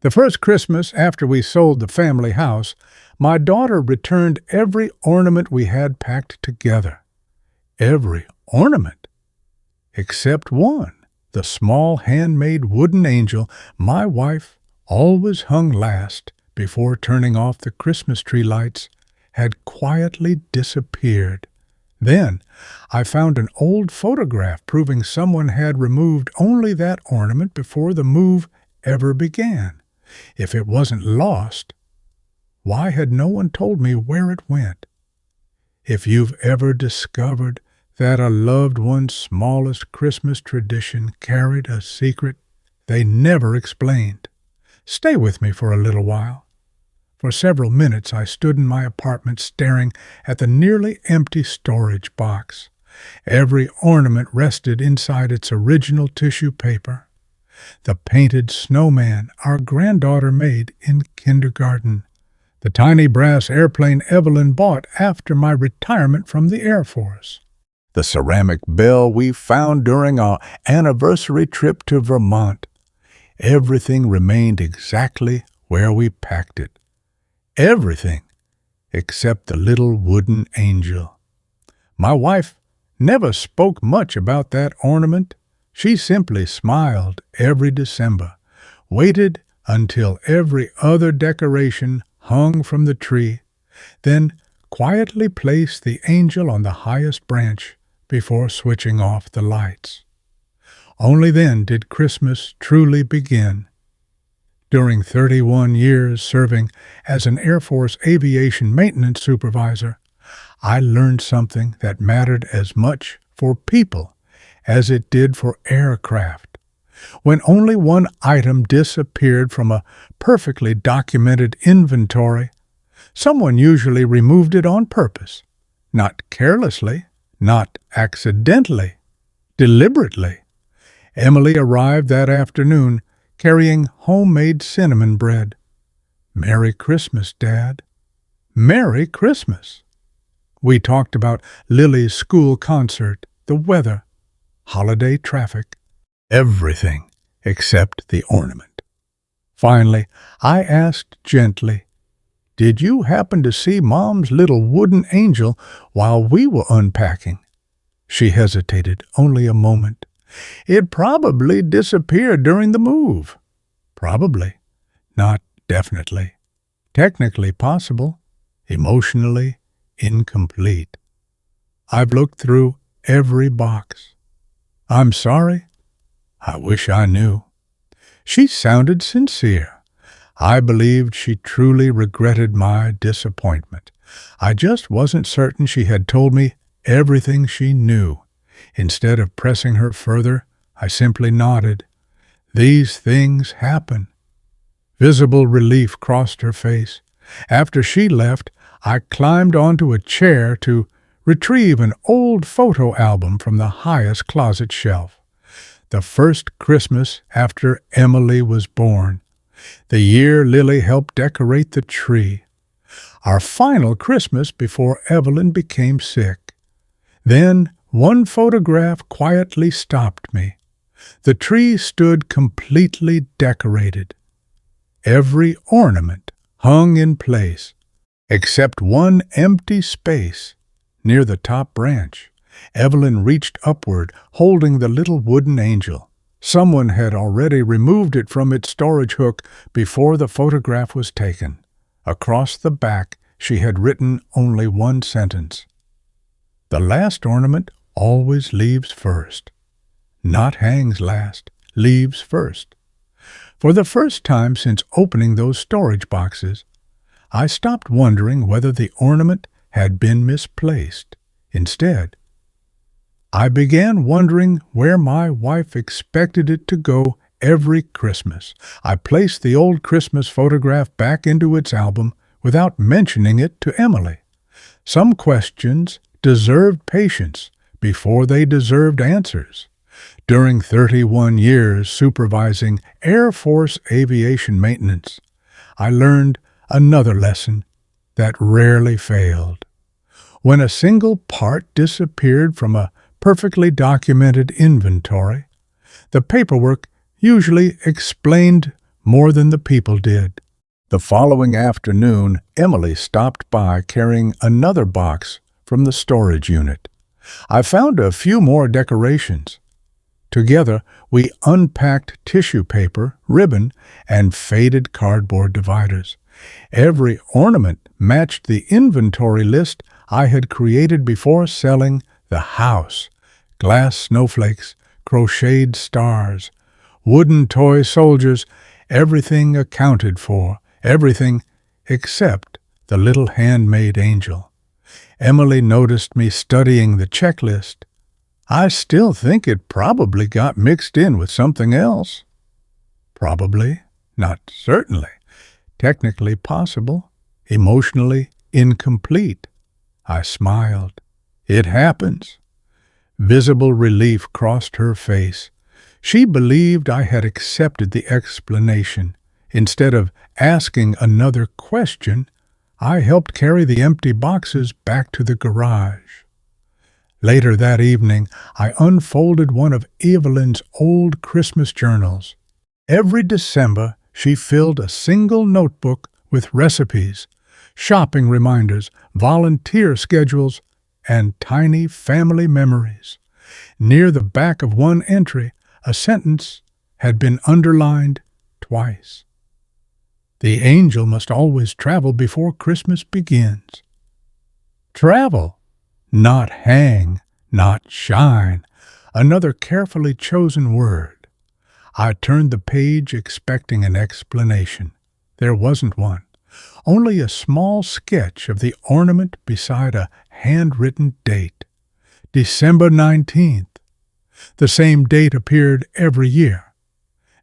The first Christmas after we sold the family house, my daughter returned every ornament we had packed together. Every ornament, except one, the small handmade wooden angel my wife always hung last before turning off the Christmas tree lights, had quietly disappeared. Then I found an old photograph proving someone had removed only that ornament before the move ever began. If it wasn't lost, why had no one told me where it went? If you've ever discovered that a loved one's smallest Christmas tradition carried a secret they never explained, stay with me for a little while. For several minutes I stood in my apartment staring at the nearly empty storage box. Every ornament rested inside its original tissue paper. The painted snowman our granddaughter made in kindergarten. The tiny brass airplane Evelyn bought after my retirement from the Air Force. The ceramic bell we found during our anniversary trip to Vermont. Everything remained exactly where we packed it. Everything except the little wooden angel. My wife never spoke much about that ornament. She simply smiled every December, waited until every other decoration hung from the tree, then quietly placed the angel on the highest branch before switching off the lights. Only then did Christmas truly begin. During 31 years serving as an Air Force aviation maintenance supervisor, I learned something that mattered as much for people as it did for aircraft. When only one item disappeared from a perfectly documented inventory, someone usually removed it on purpose, not carelessly, not accidentally, deliberately. Emily arrived that afternoon carrying homemade cinnamon bread. "Merry Christmas, Dad." "Merry Christmas." We talked about Lily's school concert, the weather, holiday traffic, everything except the ornament. Finally, I asked gently, "Did you happen to see Mom's little wooden angel while we were unpacking?" She hesitated only a moment. "It probably disappeared during the move." "Probably. Not definitely. Technically possible. Emotionally incomplete. I've looked through every box." "I'm sorry. I wish I knew." She sounded sincere. I believed she truly regretted my disappointment. I just wasn't certain she had told me everything she knew. Instead of pressing her further, I simply nodded. These things happen. Visible relief crossed her face. After she left, I climbed onto a chair to retrieve an old photo album from the highest closet shelf. The first Christmas after Emily was born. The year Lily helped decorate the tree. Our final Christmas before Evelyn became sick. Then one photograph quietly stopped me. The tree stood completely decorated. Every ornament hung in place, except one empty space near the top branch. Evelyn reached upward, holding the little wooden angel. Someone had already removed it from its storage hook before the photograph was taken. Across the back, she had written only one sentence. "The last ornament always leaves first. Not hangs last, leaves first." For the first time since opening those storage boxes, I stopped wondering whether the ornament had been misplaced. Instead, I began wondering where my wife expected it to go every Christmas. I placed the old Christmas photograph back into its album without mentioning it to Emily. Some questions deserved patience before they deserved answers. During 31 years supervising Air Force aviation maintenance, I learned another lesson that rarely failed. When a single part disappeared from a perfectly documented inventory, the paperwork usually explained more than the people did. The following afternoon, Emily stopped by carrying another box from the storage unit. I found a few more decorations. Together, we unpacked tissue paper, ribbon, and faded cardboard dividers. Every ornament matched the inventory list I had created before selling the house. Glass snowflakes, crocheted stars, wooden toy soldiers, everything accounted for, everything except the little handmade angel. Emily noticed me studying the checklist. I still think it probably got mixed in with something else. Probably, not certainly. Technically possible, emotionally incomplete. I smiled. It happens. Visible relief crossed her face. She believed I had accepted the explanation. Instead of asking another question, I helped carry the empty boxes back to the garage. Later that evening, I unfolded one of Evelyn's old Christmas journals. Every December, she filled a single notebook with recipes, shopping reminders, volunteer schedules, and tiny family memories. Near the back of one entry, a sentence had been underlined twice. The angel must always travel before Christmas begins. Travel. Not hang, not shine, another carefully chosen word. I turned the page expecting an explanation. There wasn't one, only a small sketch of the ornament beside a handwritten date. December 19th. The same date appeared every year.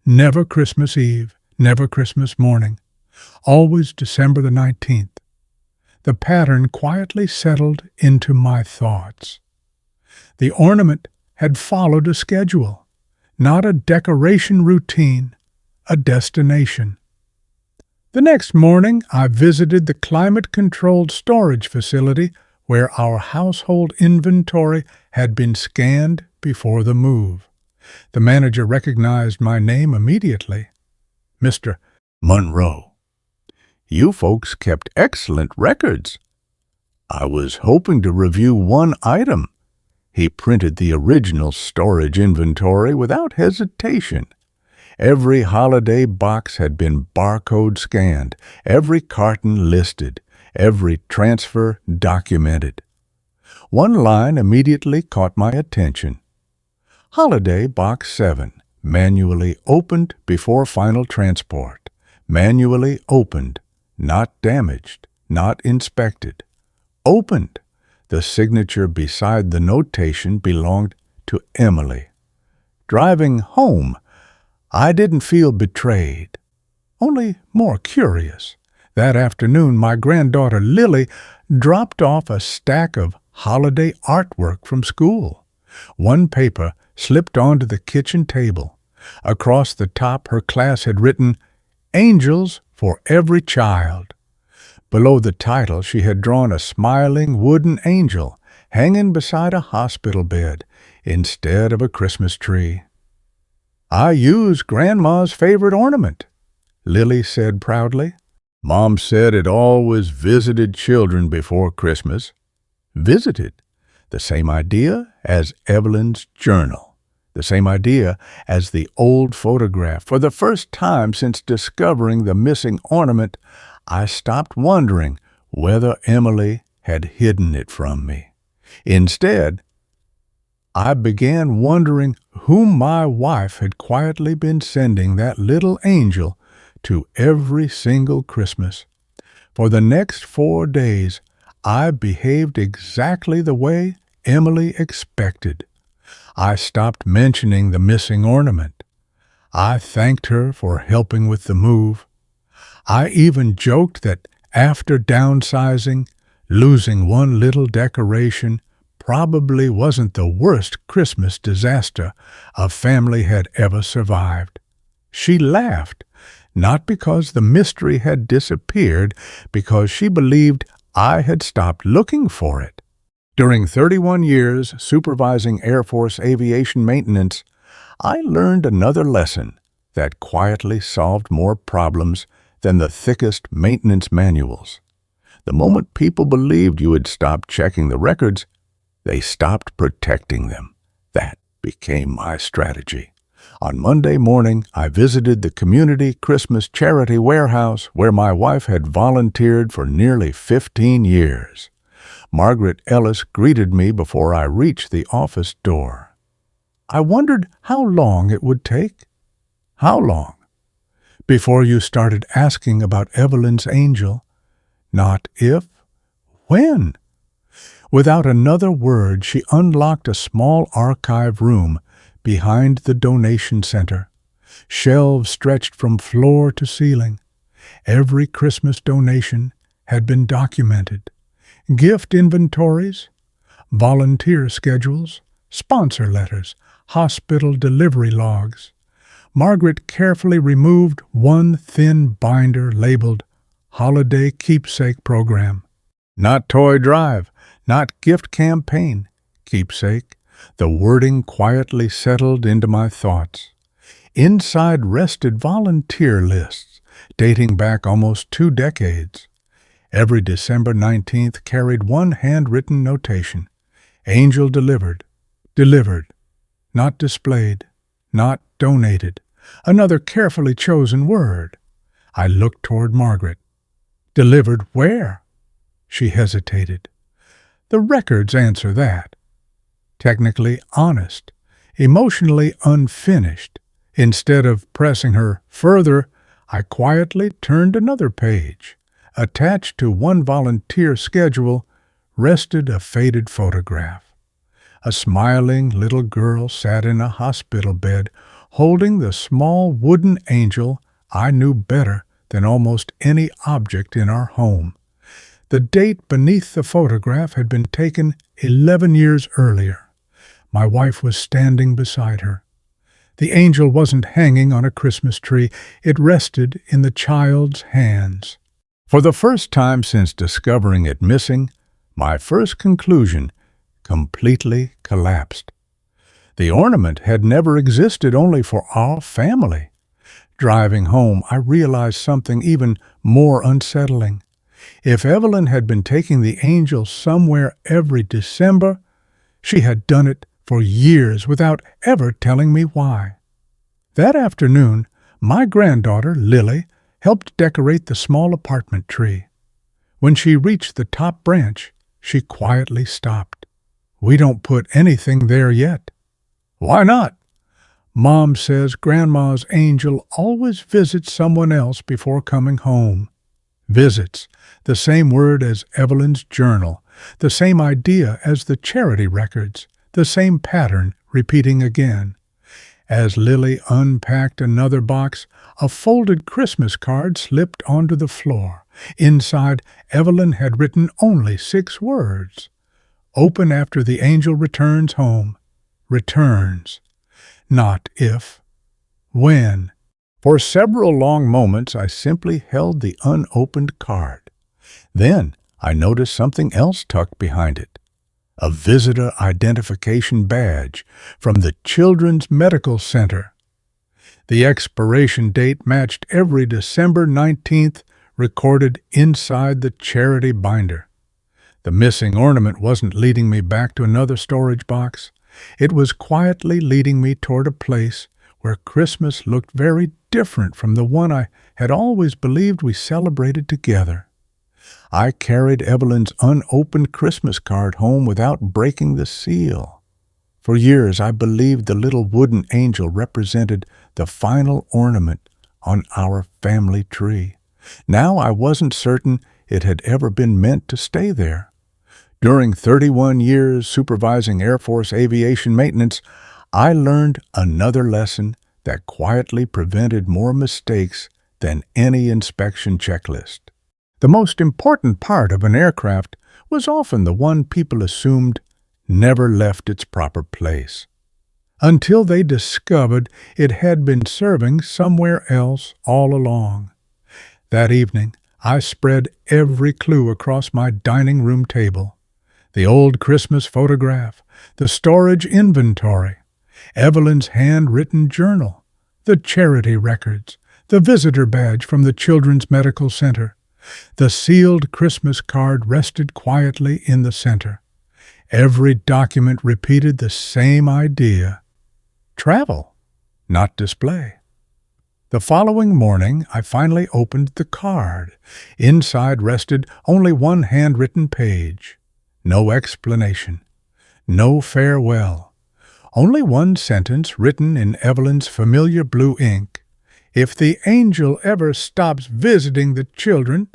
Never Christmas Eve, never Christmas morning, always December the 19th. The pattern quietly settled into my thoughts. The ornament had followed a schedule, not a decoration routine, a destination. The next morning, I visited the climate-controlled storage facility where our household inventory had been scanned before the move. The manager recognized my name immediately. Mr. Monroe. You folks kept excellent records. I was hoping to review one item. He printed the original storage inventory without hesitation. Every holiday box had been barcode scanned, every carton listed, every transfer documented. One line immediately caught my attention. Holiday Box 7, manually opened before final transport. Manually opened. Not damaged, not inspected. Opened. The signature beside the notation belonged to Emily. Driving home, I didn't feel betrayed, only more curious. That afternoon, my granddaughter Lily dropped off a stack of holiday artwork from school. One paper slipped onto the kitchen table. Across the top, her class had written, "Angels for every child." Below the title, she had drawn a smiling wooden angel hanging beside a hospital bed instead of a Christmas tree. "I used Grandma's favorite ornament," Lily said proudly. "Mom said it always visited children before Christmas." Visited. The same idea as Evelyn's journal. The same idea as the old photograph. For the first time since discovering the missing ornament, I stopped wondering whether Emily had hidden it from me. Instead, I began wondering whom my wife had quietly been sending that little angel to every single Christmas. For the next 4 days, I behaved exactly the way Emily expected. I stopped mentioning the missing ornament. I thanked her for helping with the move. I even joked that after downsizing, losing one little decoration probably wasn't the worst Christmas disaster a family had ever survived. She laughed, not because the mystery had disappeared, because she believed I had stopped looking for it. During 31 years supervising Air Force aviation maintenance, I learned another lesson. that quietly solved more problems than the thickest maintenance manuals. The moment people believed you had stopped checking the records, they stopped protecting them. That became my strategy. On Monday morning, I visited the community Christmas charity warehouse where my wife had volunteered for nearly 15 years. Margaret Ellis greeted me before I reached the office door. I wondered how long it would take. How long? Before you started asking about Evelyn's angel. Not if, when? Without another word, she unlocked a small archive room behind the donation center. Shelves stretched from floor to ceiling. Every Christmas donation had been documented. Gift inventories, volunteer schedules, sponsor letters, hospital delivery logs. Margaret carefully removed one thin binder labeled Holiday Keepsake Program. Not toy drive, not gift campaign. Keepsake. The wording quietly settled into my thoughts. Inside rested volunteer lists, dating back almost 2 decades. Every December 19th carried one handwritten notation. Angel delivered. Delivered. Not displayed. Not donated. Another carefully chosen word. I looked toward Margaret. Delivered where? She hesitated. The records answer that. Technically honest, emotionally unfinished. Instead of pressing her further, I quietly turned another page. Attached to one volunteer schedule rested a faded photograph. A smiling little girl sat in a hospital bed, holding the small wooden angel I knew better than almost any object in our home. The date beneath the photograph had been taken 11 years earlier. My wife was standing beside her. The angel wasn't hanging on a Christmas tree. It rested in the child's hands. For the first time since discovering it missing, my first conclusion completely collapsed. The ornament had never existed only for our family. Driving home, I realized something even more unsettling. If Evelyn had been taking the angel somewhere every December, she had done it for years without ever telling me why. That afternoon, my granddaughter, Lily, helped decorate the small apartment tree. When she reached the top branch, she quietly stopped. We don't put anything there yet. Why not? Mom says Grandma's angel always visits someone else before coming home. Visits, the same word as Evelyn's journal, the same idea as the charity records, the same pattern repeating again. As Lily unpacked another box, a folded Christmas card slipped onto the floor. Inside, Evelyn had written only 6 words. Open after the angel returns home. Returns. Not if. When. For several long moments, I simply held the unopened card. Then I noticed something else tucked behind it. A visitor identification badge from the Children's Medical Center. The expiration date matched every December 19th recorded inside the charity binder. The missing ornament wasn't leading me back to another storage box. It was quietly leading me toward a place where Christmas looked very different from the one I had always believed we celebrated together. I carried Evelyn's unopened Christmas card home without breaking the seal. For years, I believed the little wooden angel represented the final ornament on our family tree. Now I wasn't certain it had ever been meant to stay there. During 31 years supervising Air Force aviation maintenance, I learned another lesson that quietly prevented more mistakes than any inspection checklist. The most important part of an aircraft was often the one people assumed never left its proper place, until they discovered it had been serving somewhere else all along. That evening, I spread every clue across my dining room table. The old Christmas photograph, the storage inventory, Evelyn's handwritten journal, the charity records, the visitor badge from the Children's Medical Center. The sealed Christmas card rested quietly in the center. Every document repeated the same idea: travel, not display. The following morning, I finally opened the card. Inside rested only one handwritten page. No explanation. No farewell. Only one sentence written in Evelyn's familiar blue ink. If the angel ever stops visiting the children,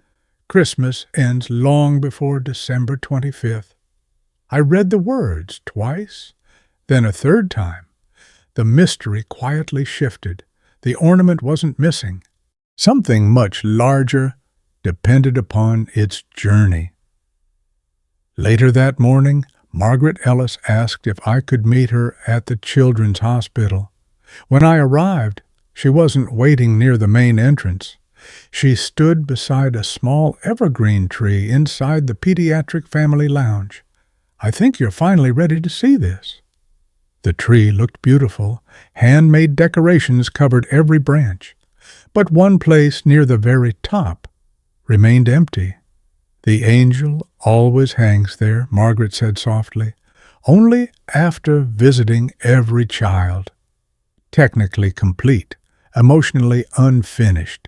Christmas ends long before December 25th. I read the words twice, then a third time. The mystery quietly shifted. The ornament wasn't missing. Something much larger depended upon its journey. Later that morning, Margaret Ellis asked if I could meet her at the Children's Hospital. When I arrived, she wasn't waiting near the main entrance. She stood beside a small evergreen tree inside the pediatric family lounge. "I think you're finally ready to see this." The tree looked beautiful. Handmade decorations covered every branch. But one place near the very top remained empty. "The angel always hangs there," Margaret said softly, "only after visiting every child. Technically complete, emotionally unfinished."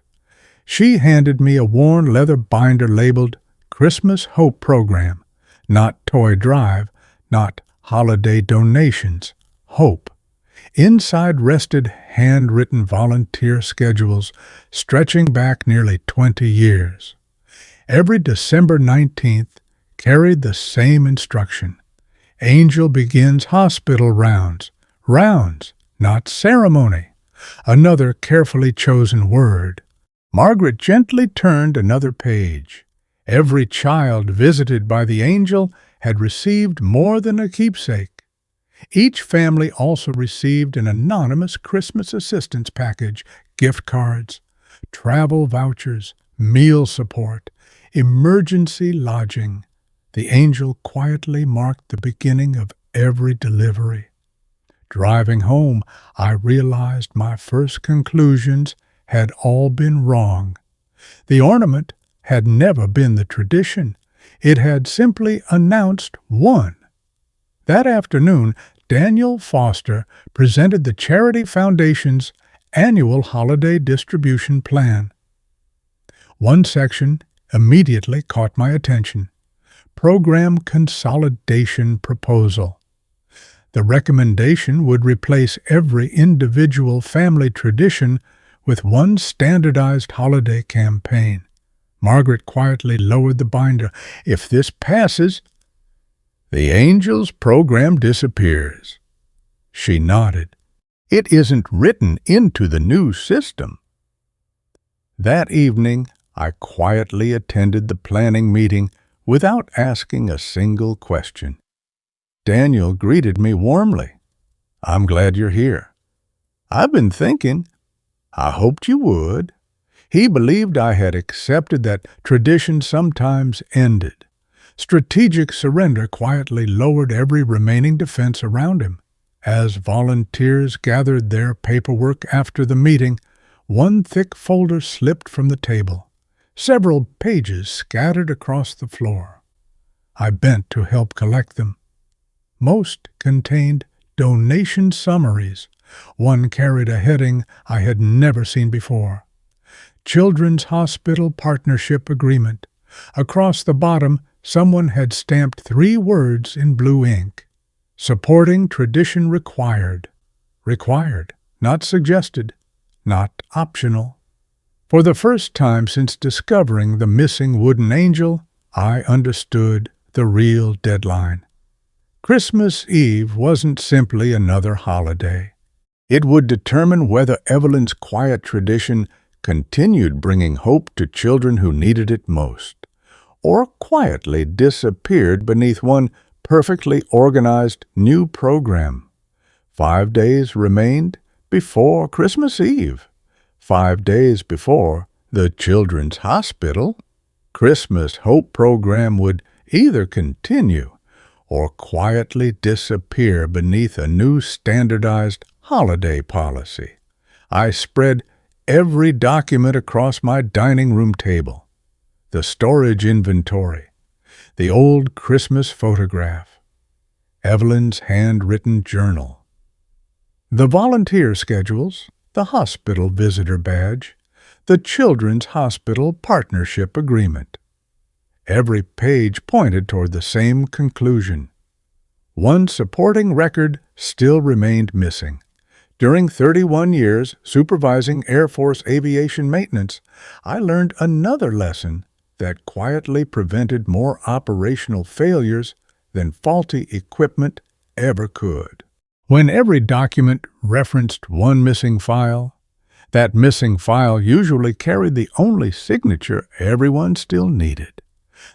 She handed me a worn leather binder labeled Christmas Hope Program, not Toy Drive, not holiday donations. Hope. Inside rested handwritten volunteer schedules stretching back nearly 20 years. Every December 19th carried the same instruction. Angel begins hospital rounds. Rounds, not ceremony. Another carefully chosen word. Margaret gently turned another page. Every child visited by the angel had received more than a keepsake. Each family also received an anonymous Christmas assistance package, gift cards, travel vouchers, meal support, emergency lodging. The angel quietly marked the beginning of every delivery. Driving home, I realized my first conclusions had all been wrong. The ornament had never been the tradition. It had simply announced one. That afternoon, Daniel Foster presented the Charity Foundation's annual holiday distribution plan. One section immediately caught my attention: Program Consolidation Proposal. The recommendation would replace every individual family tradition with one standardized holiday campaign. Margaret quietly lowered the binder. "If this passes, the angel's program disappears." She nodded. "It isn't written into the new system." That evening, I quietly attended the planning meeting without asking a single question. Daniel greeted me warmly. "I'm glad you're here. I've been thinking. I hoped you would." He believed I had accepted that tradition sometimes ended. Strategic surrender quietly lowered every remaining defense around him. As volunteers gathered their paperwork after the meeting, one thick folder slipped from the table. Several pages scattered across the floor. I bent to help collect them. Most contained donation summaries. One carried a heading I had never seen before: Children's Hospital Partnership Agreement. Across the bottom, someone had stamped 3 words in blue ink: Supporting Tradition Required. Required, not suggested, not optional. For the first time since discovering the missing wooden angel, I understood the real deadline. Christmas Eve wasn't simply another holiday. It would determine whether Evelyn's quiet tradition continued bringing hope to children who needed it most, or quietly disappeared beneath one perfectly organized new program. 5 days remained before Christmas Eve. 5 days before the Children's Hospital Christmas Hope program would either continue or quietly disappear beneath a new standardized holiday policy. I spread every document across my dining room table, the storage inventory, the old Christmas photograph, Evelyn's handwritten journal, the volunteer schedules, the hospital visitor badge, the Children's Hospital Partnership Agreement. Every page pointed toward the same conclusion. One supporting record still remained missing. During 31 years supervising Air Force aviation maintenance, I learned another lesson that quietly prevented more operational failures than faulty equipment ever could. When every document referenced one missing file, that missing file usually carried the only signature everyone still needed.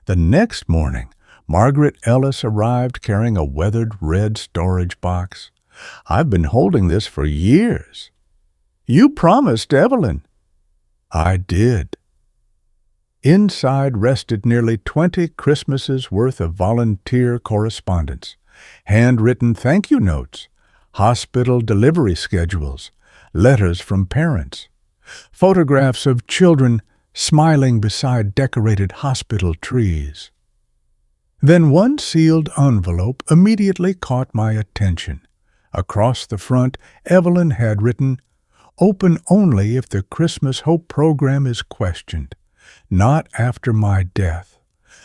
The next morning, Margaret Ellis arrived carrying a weathered red storage box. "I've been holding this for years." "You promised Evelyn." "I did." Inside rested nearly 20 Christmases worth of volunteer correspondence, handwritten thank you notes, hospital delivery schedules, letters from parents, photographs of children smiling beside decorated hospital trees. Then one sealed envelope immediately caught my attention. Across the front, Evelyn had written, "Open only if the Christmas Hope program is questioned. Not after my death.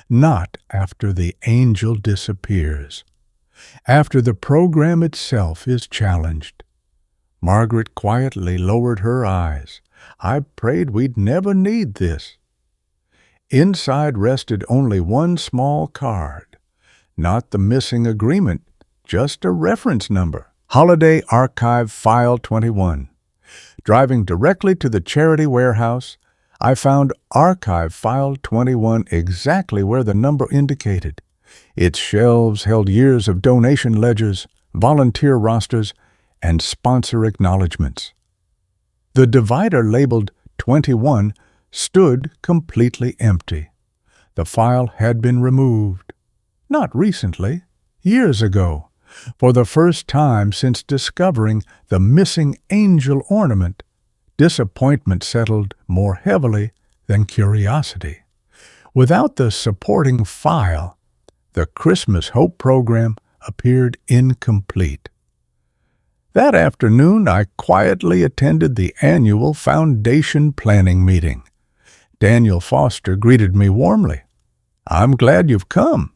Not after the angel disappears. After the program itself is challenged." Margaret quietly lowered her eyes. "I prayed we'd never need this." Inside rested only one small card. Not the missing agreement, just a reference number. Holiday Archive File 21. Driving directly to the charity warehouse, I found Archive File 21 exactly where the number indicated. Its shelves held years of donation ledgers, volunteer rosters, and sponsor acknowledgments. The divider labeled 21 stood completely empty. The file had been removed. Not recently, years ago, for the first time since discovering the missing angel ornament. Disappointment settled more heavily than curiosity. Without the supporting file, the Christmas Hope program appeared incomplete. That afternoon, I quietly attended the annual Foundation planning meeting. Daniel Foster greeted me warmly. "I'm glad you've come."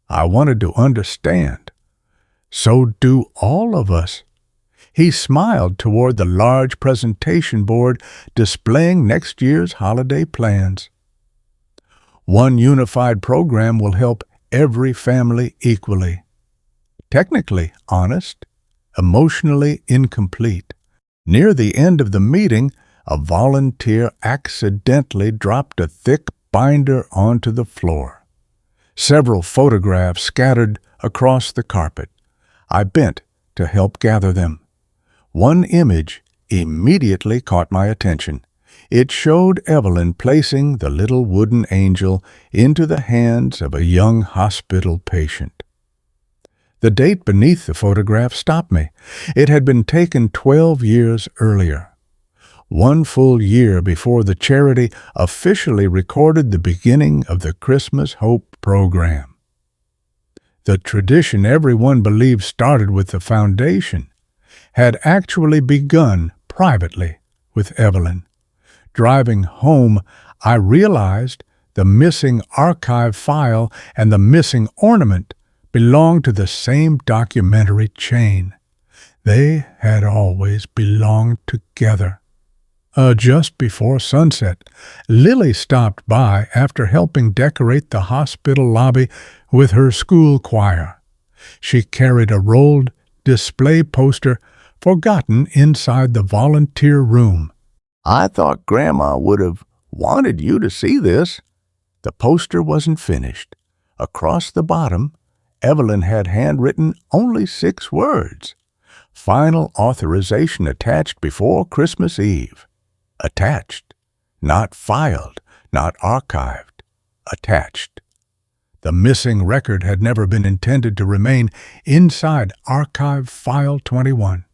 I wanted to understand. So do all of us. He smiled toward the large presentation board displaying next year's holiday plans. One unified program will help every family equally. Technically honest, emotionally incomplete. Near the end of the meeting, a volunteer accidentally dropped a thick binder onto the floor. Several photographs scattered across the carpet. I bent to help gather them. One image immediately caught my attention. It showed Evelyn placing the little wooden angel into the hands of a young hospital patient. The date beneath the photograph stopped me. It had been taken 12 years earlier. 1 full year before the charity officially recorded the beginning of the Christmas Hope program. The tradition everyone believed started with the foundation had actually begun privately with Evelyn. Driving home, I realized the missing archive file and the missing ornament belonged to the same documentary chain. They had always belonged together. Just before sunset, Lily stopped by after helping decorate the hospital lobby with her school choir. She carried a rolled display poster forgotten inside the volunteer room. "I thought Grandma would have wanted you to see this." The poster wasn't finished. Across the bottom, Evelyn had handwritten only 6 words. "Final authorization attached before Christmas Eve." Attached. Not filed, not archived. Attached. The missing record had never been intended to remain inside Archive File 21.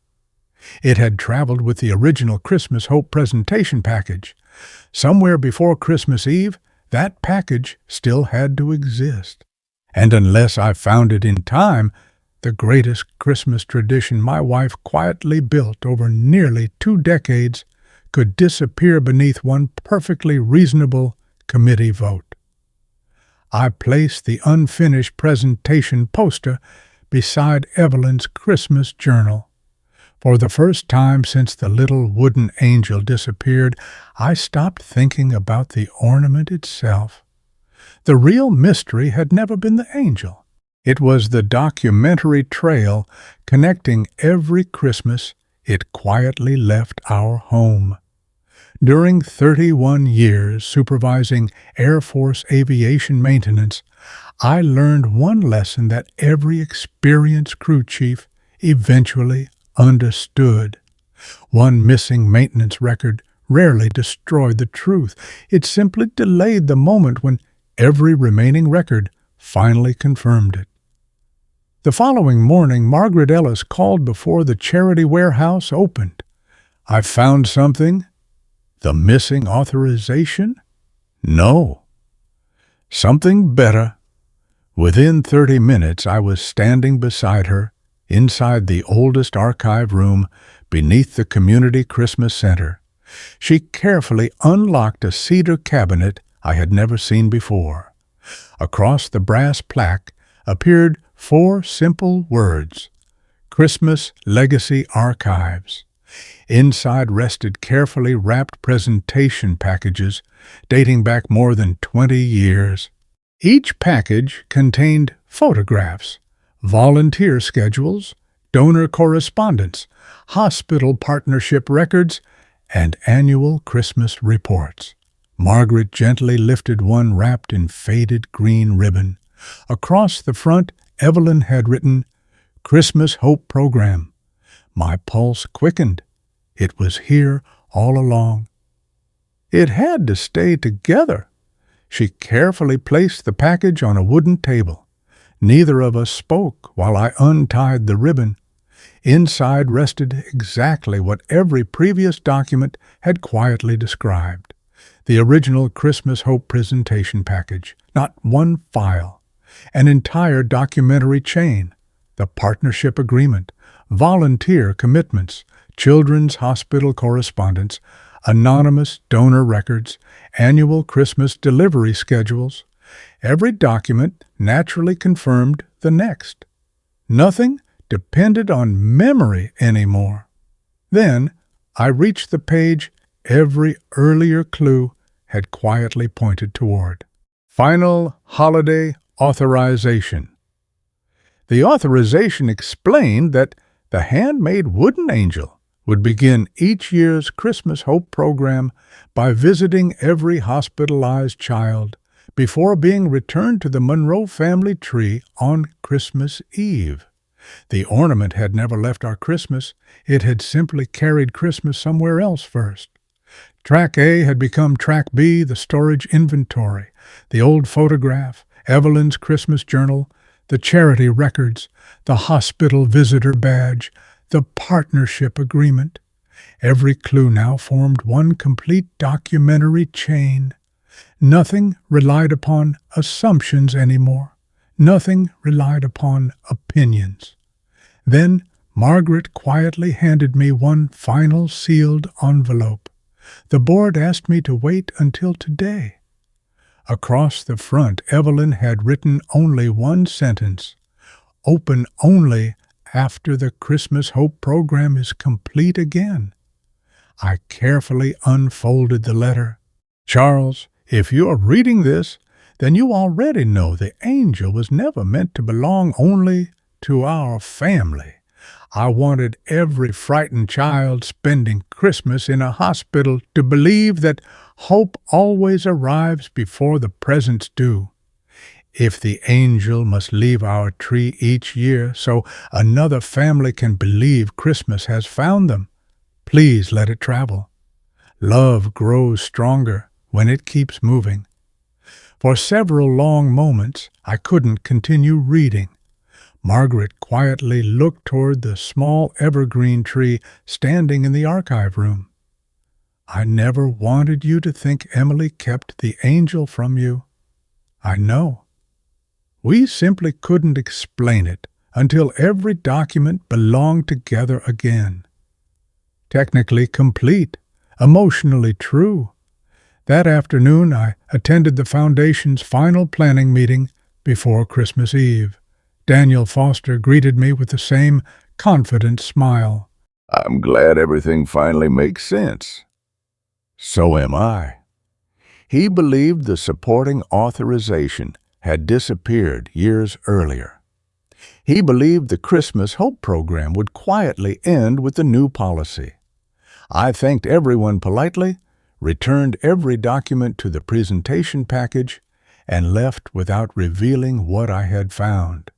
It had traveled with the original Christmas Hope presentation package. Somewhere before Christmas Eve, that package still had to exist. And unless I found it in time, the greatest Christmas tradition my wife quietly built over nearly 2 decades could disappear beneath one perfectly reasonable committee vote. I placed the unfinished presentation poster beside Evelyn's Christmas journal. For the first time since the little wooden angel disappeared, I stopped thinking about the ornament itself. The real mystery had never been the angel. It was the documentary trail connecting every Christmas it quietly left our home. During 31 years supervising Air Force aviation maintenance, I learned one lesson that every experienced crew chief eventually understood. One missing maintenance record rarely destroyed the truth. It simply delayed the moment when every remaining record finally confirmed it. The following morning, Margaret Ellis called before the charity warehouse opened. "I found something." "The missing authorization?" "No." "Something better." Within 30 minutes, I was standing beside her, inside the oldest archive room beneath the Community Christmas Center. She carefully unlocked a cedar cabinet I had never seen before. Across the brass plaque appeared 4 simple words: Christmas Legacy Archives. Inside rested carefully wrapped presentation packages dating back more than 20 years. Each package contained photographs, volunteer schedules, donor correspondence, hospital partnership records, and annual Christmas reports. Margaret gently lifted one wrapped in faded green ribbon. Across the front, Evelyn had written, "Christmas Hope Program." My pulse quickened. It was here all along. It had to stay together. She carefully placed the package on a wooden table. Neither of us spoke while I untied the ribbon. Inside rested exactly what every previous document had quietly described. The original Christmas Hope presentation package, not one file. An entire documentary chain, the partnership agreement, volunteer commitments, children's hospital correspondence, anonymous donor records, annual Christmas delivery schedules. Every document naturally confirmed the next. Nothing depended on memory anymore. Then I reached the page every earlier clue had quietly pointed toward. Final Holiday Authorization. The authorization explained that the handmade wooden angel would begin each year's Christmas Hope program by visiting every hospitalized child before being returned to the Monroe family tree on Christmas Eve. The ornament had never left our Christmas. It had simply carried Christmas somewhere else first. Track A had become Track B, the storage inventory, the old photograph, Evelyn's Christmas journal, the charity records, the hospital visitor badge, the partnership agreement. Every clue now formed one complete documentary chain. Nothing relied upon assumptions anymore. Nothing relied upon opinions. Then Margaret quietly handed me one final sealed envelope. The board asked me to wait until today. Across the front, Evelyn had written only one sentence: "Open only after the Christmas Hope program is complete again." I carefully unfolded the letter. "Charles, if you are reading this, then you already know the angel was never meant to belong only to our family. I wanted every frightened child spending Christmas in a hospital to believe that hope always arrives before the presents do. If the angel must leave our tree each year so another family can believe Christmas has found them, please let it travel. Love grows stronger when it keeps moving." For several long moments, I couldn't continue reading. Margaret quietly looked toward the small evergreen tree standing in the archive room. I never wanted you to think Emily kept the angel from you. I know. We simply couldn't explain it until every document belonged together again. Technically complete, emotionally true. That afternoon I attended the Foundation's final planning meeting before Christmas Eve. Daniel Foster greeted me with the same confident smile. I'm glad everything finally makes sense. So am I. He believed the supporting authorization had disappeared years earlier. He believed the Christmas Hope program would quietly end with the new policy. I thanked everyone politely, returned every document to the presentation package, and left without revealing what I had found.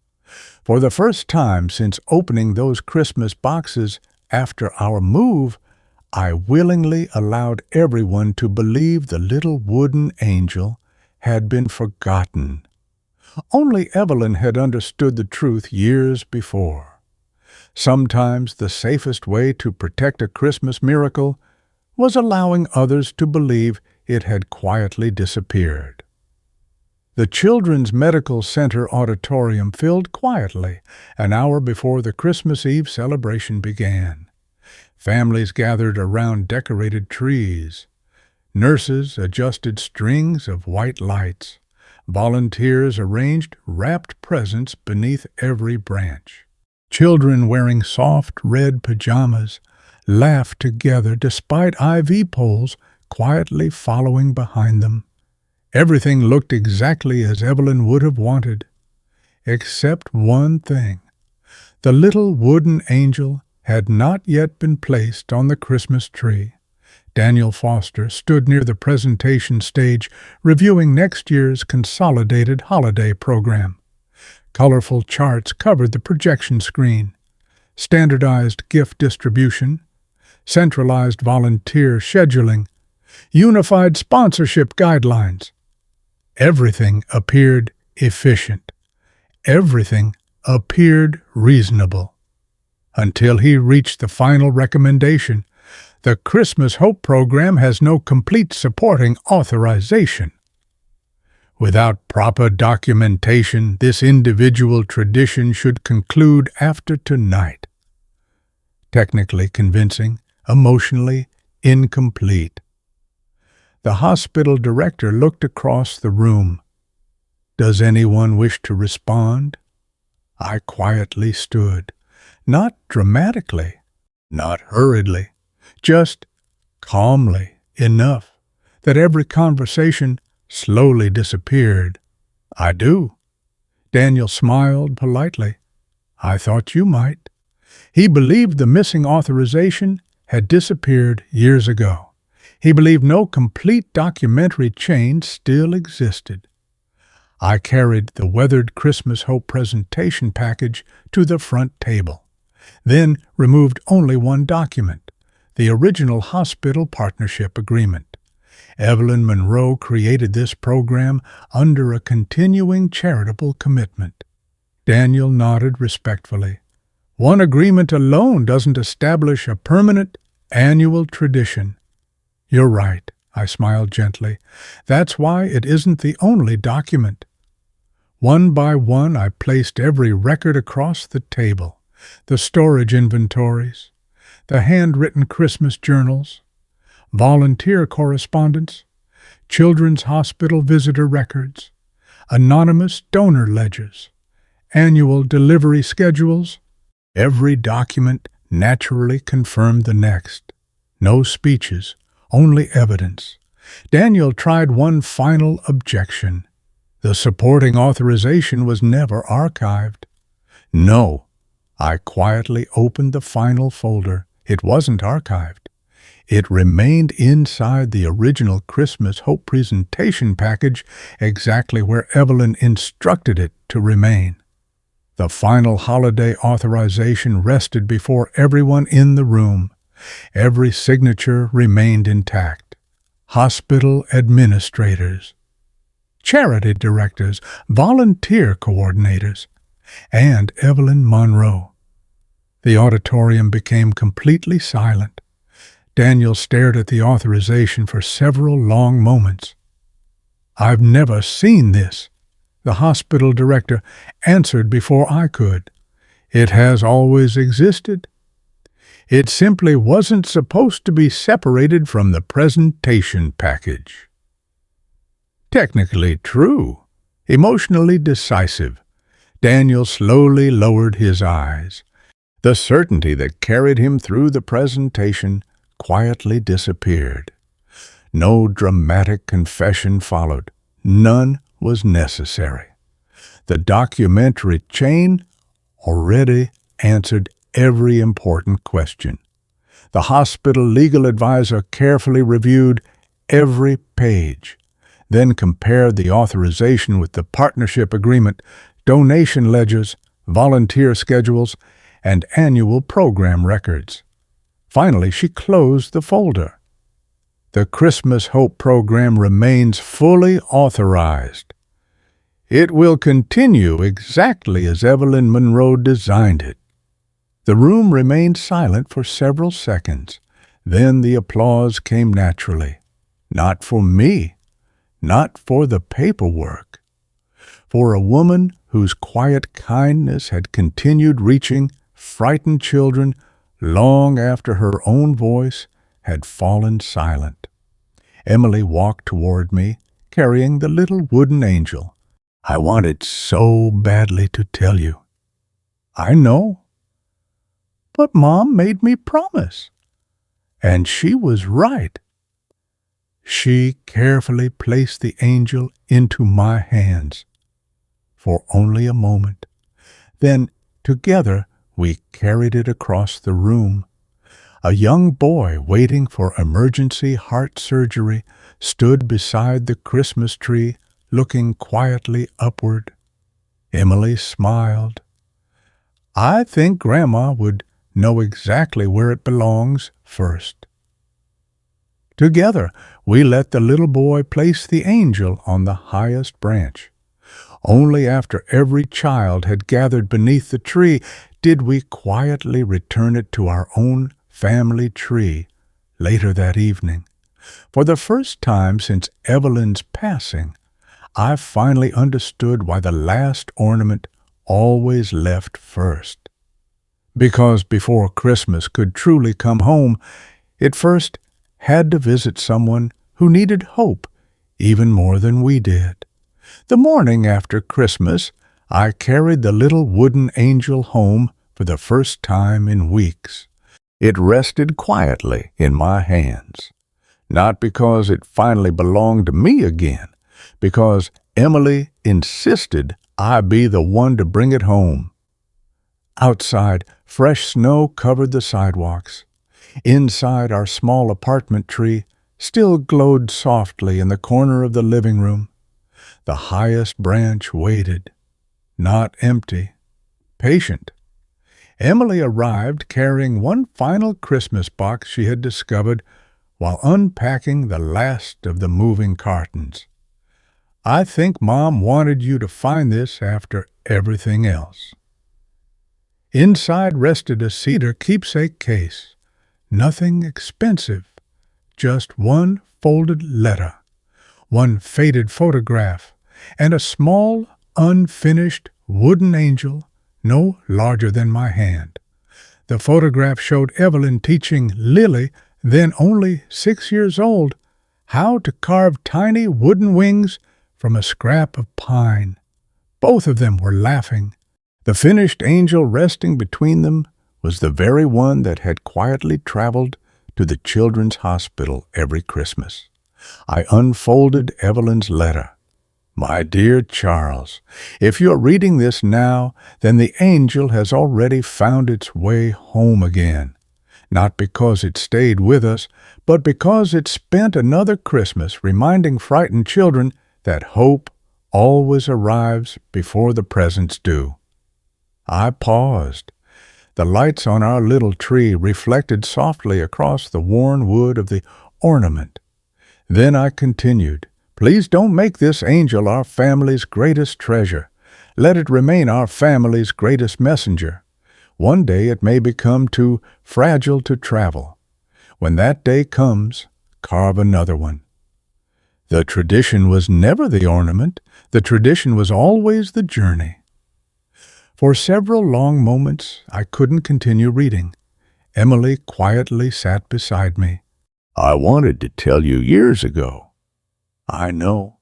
For the first time since opening those Christmas boxes after our move, I willingly allowed everyone to believe the little wooden angel had been forgotten. Only Evelyn had understood the truth years before. Sometimes the safest way to protect a Christmas miracle was allowing others to believe it had quietly disappeared. The Children's Medical Center auditorium filled quietly an hour before the Christmas Eve celebration began. Families gathered around decorated trees. Nurses adjusted strings of white lights. Volunteers arranged wrapped presents beneath every branch. Children wearing soft red pajamas laughed together despite IV poles quietly following behind them. Everything looked exactly as Evelyn would have wanted, except one thing. The little wooden angel had not yet been placed on the Christmas tree. Daniel Foster stood near the presentation stage reviewing next year's consolidated holiday program. Colorful charts covered the projection screen. Standardized gift distribution, centralized volunteer scheduling, unified sponsorship guidelines. Everything appeared efficient. Everything appeared reasonable. Until he reached the final recommendation. The Christmas Hope program has no complete supporting authorization. Without proper documentation, this individual tradition should conclude after tonight. Technically convincing, emotionally incomplete. The hospital director looked across the room. Does anyone wish to respond? I quietly stood, not dramatically, not hurriedly, just calmly enough that every conversation slowly disappeared. I do. Daniel smiled politely. I thought you might. He believed the missing authorization had disappeared years ago. He believed no complete documentary chain still existed. I carried the weathered Christmas Hope presentation package to the front table, then removed only one document, the original hospital partnership agreement. Evelyn Monroe created this program under a continuing charitable commitment. Daniel nodded respectfully. One agreement alone doesn't establish a permanent, annual tradition. You're right, I smiled gently. That's why it isn't the only document. One by one, I placed every record across the table, the storage inventories, the handwritten Christmas journals, volunteer correspondence, children's hospital visitor records, anonymous donor ledgers, annual delivery schedules. Every document naturally confirmed the next. No speeches, only evidence. Daniel tried one final objection. The supporting authorization was never archived. No, I quietly opened the final folder. It wasn't archived. It remained inside the original Christmas Hope presentation package, exactly where Evelyn instructed it to remain. The final holiday authorization rested before everyone in the room. Every signature remained intact. Hospital administrators, charity directors, volunteer coordinators, and Evelyn Monroe. The auditorium became completely silent. Daniel stared at the authorization for several long moments. "I've never seen this," the hospital director answered before I could. "It has always existed. It simply wasn't supposed to be separated from the presentation package." Technically true, emotionally decisive, Daniel slowly lowered his eyes. The certainty that carried him through the presentation quietly disappeared. No dramatic confession followed. None was necessary. The documentary chain already answered every important question. The hospital legal advisor carefully reviewed every page, then compared the authorization with the partnership agreement, donation ledgers, volunteer schedules, and annual program records. Finally, she closed the folder. The Christmas Hope program remains fully authorized. It will continue exactly as Evelyn Monroe designed it. The room remained silent for several seconds. Then the applause came naturally. Not for me, not for the paperwork. For a woman whose quiet kindness had continued reaching frightened children long after her own voice had fallen silent. Emily walked toward me, carrying the little wooden angel. "I wanted so badly to tell you." "I know. But Mom made me promise." And she was right. She carefully placed the angel into my hands for only a moment. Then, together, we carried it across the room. A young boy waiting for emergency heart surgery stood beside the Christmas tree, looking quietly upward. Emily smiled. "I think Grandma would know exactly where it belongs first." Together, we let the little boy place the angel on the highest branch. Only after every child had gathered beneath the tree did we quietly return it to our own family tree later that evening. For the first time since Evelyn's passing, I finally understood why the last ornament always left first. Because before Christmas could truly come home, it first had to visit someone who needed hope even more than we did. The morning after Christmas, I carried the little wooden angel home for the first time in weeks. It rested quietly in my hands, not because it finally belonged to me again, because Emily insisted I be the one to bring it home. Outside, fresh snow covered the sidewalks. Inside, our small apartment tree still glowed softly in the corner of the living room. The highest branch waited, not empty, patient. Emily arrived carrying one final Christmas box she had discovered while unpacking the last of the moving cartons. "I think Mom wanted you to find this after everything else." Inside rested a cedar keepsake case. Nothing expensive, just one folded letter, one faded photograph, and a small, unfinished wooden angel no larger than my hand. The photograph showed Evelyn teaching Lily, then only 6 years old, how to carve tiny wooden wings from a scrap of pine. Both of them were laughing. The finished angel resting between them was the very one that had quietly traveled to the children's hospital every Christmas. I unfolded Evelyn's letter. "My dear Charles, if you're reading this now, then the angel has already found its way home again. Not because it stayed with us, but because it spent another Christmas reminding frightened children that hope always arrives before the presents do." I paused. The lights on our little tree reflected softly across the worn wood of the ornament. Then I continued, "Please don't make this angel our family's greatest treasure. Let it remain our family's greatest messenger. One day it may become too fragile to travel. When that day comes, carve another one. The tradition was never the ornament. The tradition was always the journey. For several long moments, I couldn't continue reading. Emily quietly sat beside me. I wanted to tell you years ago. I know.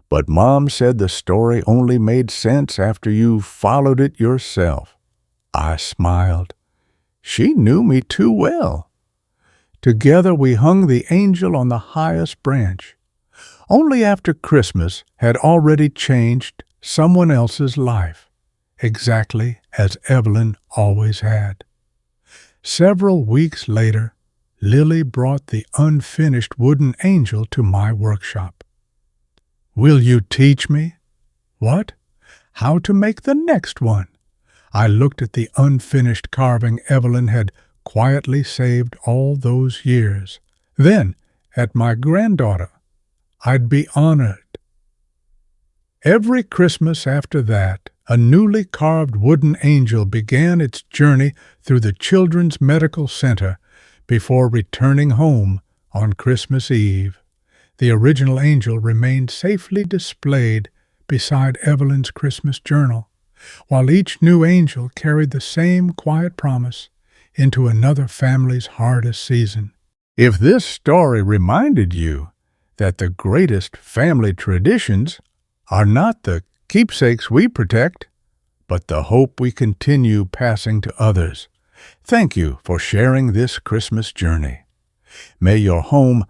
But Mom said the story only made sense after you followed it yourself. I smiled. She knew me too well. Together we hung the angel on the highest branch. Only after Christmas had already changed someone else's life, exactly as Evelyn always had. Several weeks later, Lily brought the unfinished wooden angel to my workshop. Will you teach me? What? How to make the next one? I looked at the unfinished carving Evelyn had quietly saved all those years. Then, at my granddaughter, I'd be honored. Every Christmas after that, a newly carved wooden angel began its journey through the Children's Medical Center before returning home on Christmas Eve. The original angel remained safely displayed beside Evelyn's Christmas journal, while each new angel carried the same quiet promise into another family's hardest season. If this story reminded you that the greatest family traditions are not the keepsakes we protect, but the hope we continue passing to others, thank you for sharing this Christmas journey. May your home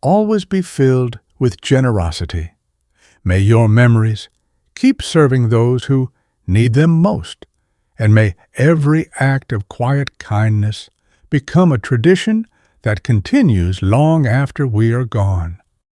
always be filled with generosity. May your memories keep serving those who need them most, and may every act of quiet kindness become a tradition that continues long after we are gone.